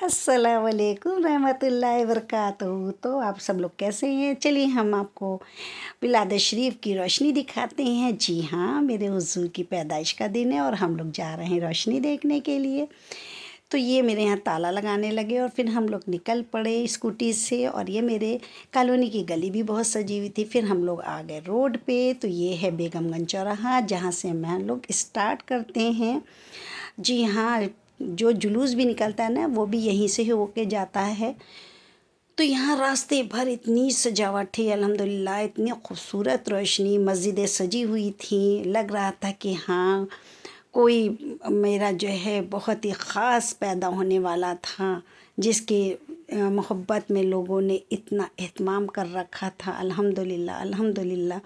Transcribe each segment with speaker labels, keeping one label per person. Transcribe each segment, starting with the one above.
Speaker 1: अस्सलामुअलैकुम रहमतुल्लाहि वबरकातुहू। तो आप सब लोग कैसे हैं? चलिए हम आपको मिलाद शरीफ की रोशनी दिखाते हैं। जी हाँ, मेरे हुजूर की पैदाइश का दिन है और हम लोग जा रहे हैं रोशनी देखने के लिए। तो ये मेरे यहाँ ताला लगाने लगे और फिर हम लोग निकल पड़े स्कूटी से। और ये मेरे कॉलोनी की गली भी बहुत सजी हुई थी। फिर हम लोग आ गए रोड पे। तो ये है बेगमगंज चौराहा, जहाँ से हम लोग स्टार्ट करते हैं। जी हाँ, जो जुलूस भी निकलता है ना, वो भी यहीं से होके जाता है। तो यहाँ रास्ते भर इतनी सजावट थी अल्हम्दुलिल्लाह, इतनी खूबसूरत रोशनी, मस्जिदें सजी हुई थी। लग रहा था कि हाँ, कोई मेरा जो है बहुत ही ख़ास पैदा होने वाला था, जिसके मोहब्बत में लोगों ने इतना एहतमाम कर रखा था। अल्हम्दुलिल्लाह अल्हम्दुलिल्लाह।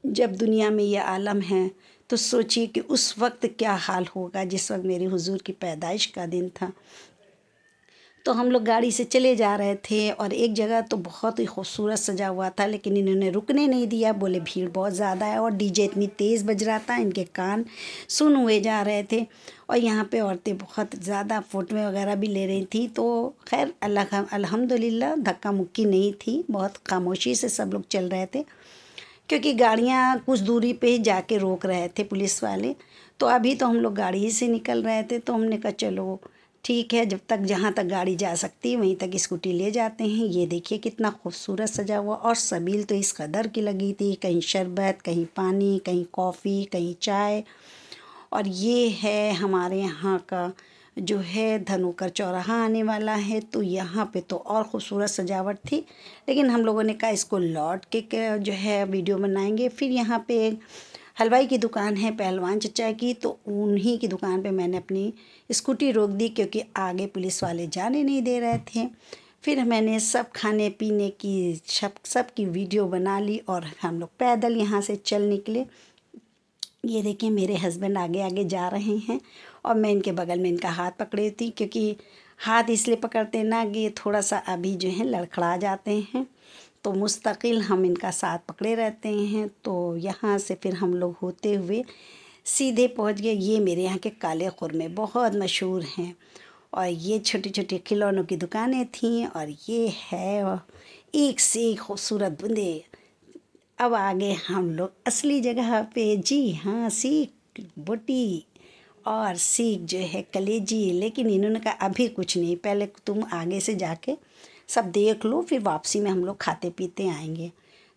Speaker 1: जब दुनिया में ये आलम है तो सोचिए कि उस वक्त क्या हाल होगा जिस वक्त मेरे हुजूर की पैदाइश का दिन था। तो हम लोग गाड़ी से चले जा रहे थे और एक जगह तो बहुत ही खूबसूरत सजा हुआ था, लेकिन इन्होंने रुकने नहीं दिया। बोले भीड़ बहुत ज़्यादा है और डीजे इतनी तेज़ बज रहा था, इनके कान सुन हुए जा रहे थे। और यहाँ पे औरतें बहुत ज़्यादा फ़ोटो वगैरह भी ले रही थी। तो खैर अल्हम्दुलिल्लाह धक्का मुक्की नहीं थी, बहुत खामोशी से सब लोग चल रहे थे, क्योंकि गाड़ियाँ कुछ दूरी पे ही जाके रोक रहे थे पुलिस वाले। तो अभी तो हम लोग गाड़ी ही से निकल रहे थे, तो हमने कहा चलो ठीक है, जब तक जहाँ तक गाड़ी जा सकती है वहीं तक स्कूटी ले जाते हैं। ये देखिए कितना खूबसूरत सजा हुआ, और सबील तो इस कदर की लगी थी, कहीं शरबत, कहीं पानी, कहीं कॉफ़ी, कहीं चाय। और ये है हमारे यहाँ का जो है धनोकर चौराहा आने वाला है। तो यहाँ पे तो और ख़ूबसूरत सजावट थी, लेकिन हम लोगों ने कहा इसको लौट के जो है वीडियो बनाएंगे। फिर यहाँ पे एक हलवाई की दुकान है पहलवान चचा की, तो उन्हीं की दुकान पे मैंने अपनी स्कूटी रोक दी, क्योंकि आगे पुलिस वाले जाने नहीं दे रहे थे। फिर मैंने सब खाने पीने की सब की वीडियो बना ली और हम लोग पैदल यहाँ से चल निकले। ये देखिए मेरे हस्बैंड आगे आगे जा रहे हैं और मैं इनके बगल में इनका हाथ पकड़ी थी, क्योंकि हाथ इसलिए पकड़ते ना कि ये थोड़ा सा अभी जो है लड़खड़ा जाते हैं, तो मुस्तकिल हम इनका साथ पकड़े रहते हैं। तो यहाँ से फिर हम लोग होते हुए सीधे पहुँच गए। ये मेरे यहाँ के काले खुरमे बहुत मशहूर हैं, और ये छोटी छोटी खिलौनों की दुकानें थीं, और ये है एक से एक खूबसूरत बूंदे। अब आगे हम लोग असली जगह पे। जी हाँ, सीख बोटी और सीख जो है कलेजी। लेकिन इन्होंने कहा अभी कुछ नहीं, पहले तुम आगे से जाके सब देख लो, फिर वापसी में हम लोग खाते पीते आएंगे।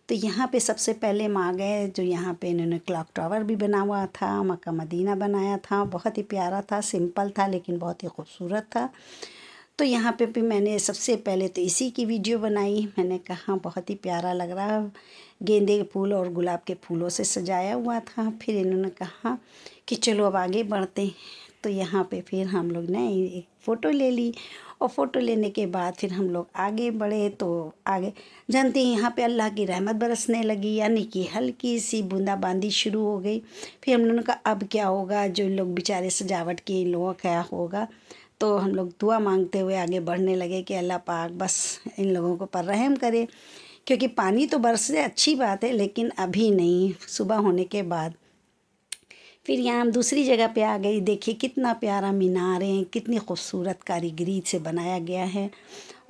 Speaker 1: तो यहाँ पे सबसे पहले हम आ गए, जो यहाँ पे इन्होंने क्लॉक टावर भी बना हुआ था, मक्का मदीना बनाया था, बहुत ही प्यारा था, सिंपल था लेकिन बहुत ही खूबसूरत था। तो यहाँ पे भी मैंने सबसे पहले तो इसी की वीडियो बनाई। मैंने कहा बहुत ही प्यारा लग रहा, गेंदे के फूल और गुलाब के फूलों से सजाया हुआ था। फिर इन्होंने कहा कि चलो अब आगे बढ़ते हैं। तो यहाँ पे फिर हम लोग ने एक फ़ोटो ले ली, और फ़ोटो लेने के बाद फिर हम लोग आगे बढ़े। तो आगे जानते हैं यहाँ पे अल्लाह की रहमत बरसने लगी, यानी कि हल्की सी बूंदाबांदी शुरू हो गई। फिर हम लोगों ने कहा अब क्या होगा, जो लोग बेचारे सजावट के लोगों क्या होगा। तो हम लोग दुआ मांगते हुए आगे बढ़ने लगे कि अल्लाह पाक बस इन लोगों को पर रहम करे, क्योंकि पानी तो बरसे अच्छी बात है, लेकिन अभी नहीं, सुबह होने के बाद। फिर यहाँ हम दूसरी जगह पे आ गई। देखिए कितना प्यारा मीनारें, कितनी खूबसूरत कारीगरी से बनाया गया है।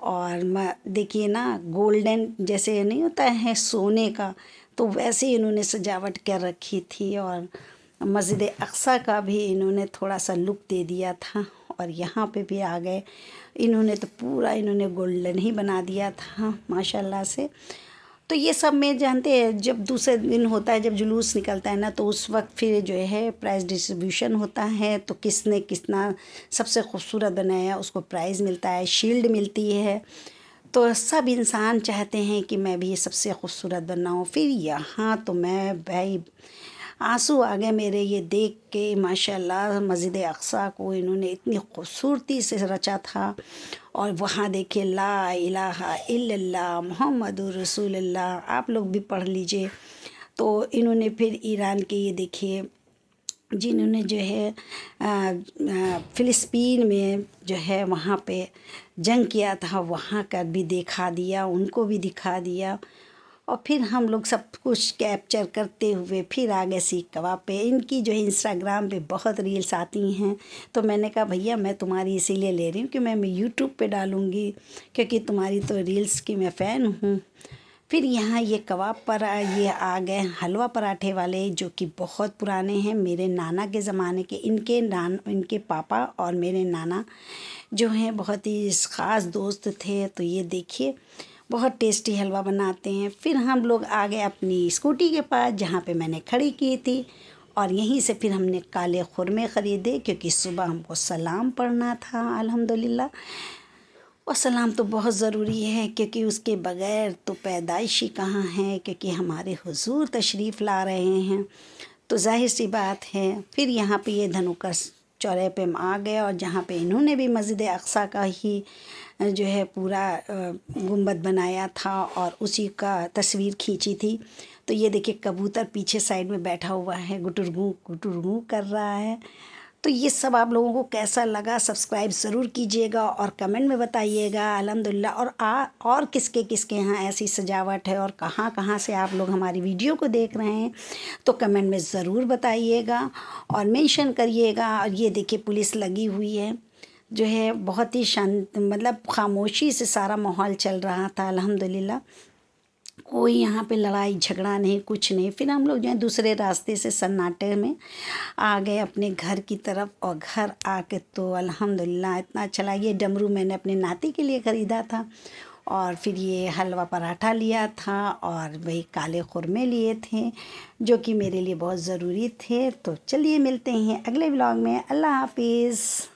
Speaker 1: और देखिए ना, गोल्डन जैसे नहीं होता है सोने का, तो वैसे ही इन्होंने सजावट कर रखी थी। और मस्जिद अक्सा का भी इन्होंने थोड़ा सा लुक दे दिया था। और यहाँ पे भी आ गए, इन्होंने तो पूरा इन्होंने गोल्डन ही बना दिया था माशाल्लाह से। तो ये सब में जानते हैं, जब दूसरे दिन होता है, जब जुलूस निकलता है ना, तो उस वक्त फिर जो है प्राइज़ डिस्ट्रीब्यूशन होता है। तो किसने कितना सबसे खूबसूरत बनाया उसको प्राइज़ मिलता है, शील्ड मिलती है। तो सब इंसान चाहते हैं कि मैं भी ये सबसे खूबसूरत बनाऊँ। फिर यहाँ तो मैं भाई आंसू आ गए मेरे ये देख के। माशाल्लाह मस्जिद अक्सा को इन्होंने इतनी खूबसूरती से रचा था। और वहाँ देखिए ला इलाहा इल्लल्लाह मुहम्मदुर रसूलुल्लाह, आप लोग भी पढ़ लीजिए। तो इन्होंने फिर ईरान के ये देखिए, जिन्होंने जो है फ़िलिस्तीन में जो है वहाँ पे जंग किया था, वहाँ का भी दिखा दिया, उनको भी दिखा दिया। और फिर हम लोग सब कुछ कैप्चर करते हुए फिर आ गए सीख कबाब पे। इनकी जो है इंस्टाग्राम पे बहुत रील्स आती हैं, तो मैंने कहा भैया मैं तुम्हारी इसीलिए ले रही हूँ कि मैं यूट्यूब पे डालूँगी, क्योंकि तुम्हारी तो रील्स की मैं फ़ैन हूँ। फिर यहाँ ये कबाब पर ये आ गए हलवा पराठे वाले, जो कि बहुत पुराने हैं, मेरे नाना के ज़माने के। इनके पापा और मेरे नाना जो हैं बहुत ही ख़ास दोस्त थे। तो ये देखिए बहुत टेस्टी हलवा बनाते हैं। फिर हम लोग आ गए अपनी स्कूटी के पास, जहाँ पे मैंने खड़ी की थी, और यहीं से फिर हमने काले खुरमे ख़रीदे, क्योंकि सुबह हमको सलाम पढ़ना था अल्हम्दुलिल्लाह। और सलाम तो बहुत ज़रूरी है, क्योंकि उसके बग़ैर तो पैदाइश ही कहाँ है, क्योंकि हमारे हुजूर तशरीफ़ ला रहे हैं, तो जाहिर सी बात है। फिर यहाँ पे ये धनुकस चौराहे पे हम आ गए, और जहाँ पे इन्होंने भी मस्जिद अक़सा का ही जो है पूरा गुंबद बनाया था और उसी का तस्वीर खींची थी। तो ये देखिए कबूतर पीछे साइड में बैठा हुआ है, गुटुरगू कर रहा है। तो ये सब आप लोगों को कैसा लगा, सब्सक्राइब ज़रूर कीजिएगा और कमेंट में बताइएगा अल्हम्दुलिल्लाह। और किसके किसके यहाँ ऐसी सजावट है, और कहाँ कहाँ से आप लोग हमारी वीडियो को देख रहे हैं, तो कमेंट में ज़रूर बताइएगा और मेंशन करिएगा। और ये देखिए पुलिस लगी हुई है, जो है बहुत ही शांत, मतलब खामोशी से सारा माहौल चल रहा था अल्हम्दुलिल्लाह। कोई यहाँ पे लड़ाई झगड़ा नहीं, कुछ नहीं। फिर हम लोग जो है दूसरे रास्ते से सन्नाटे में आ गए अपने घर की तरफ, और घर आके तो अल्हम्दुलिल्लाह इतना अच्छा लगा। ये डमरू मैंने अपने नाती के लिए ख़रीदा था, और फिर ये हलवा पराठा लिया था, और वही काले खुरमे लिए थे, जो कि मेरे लिए बहुत ज़रूरी थे। तो चलिए मिलते हैं अगले व्लॉग में। अल्लाह हाफिज़।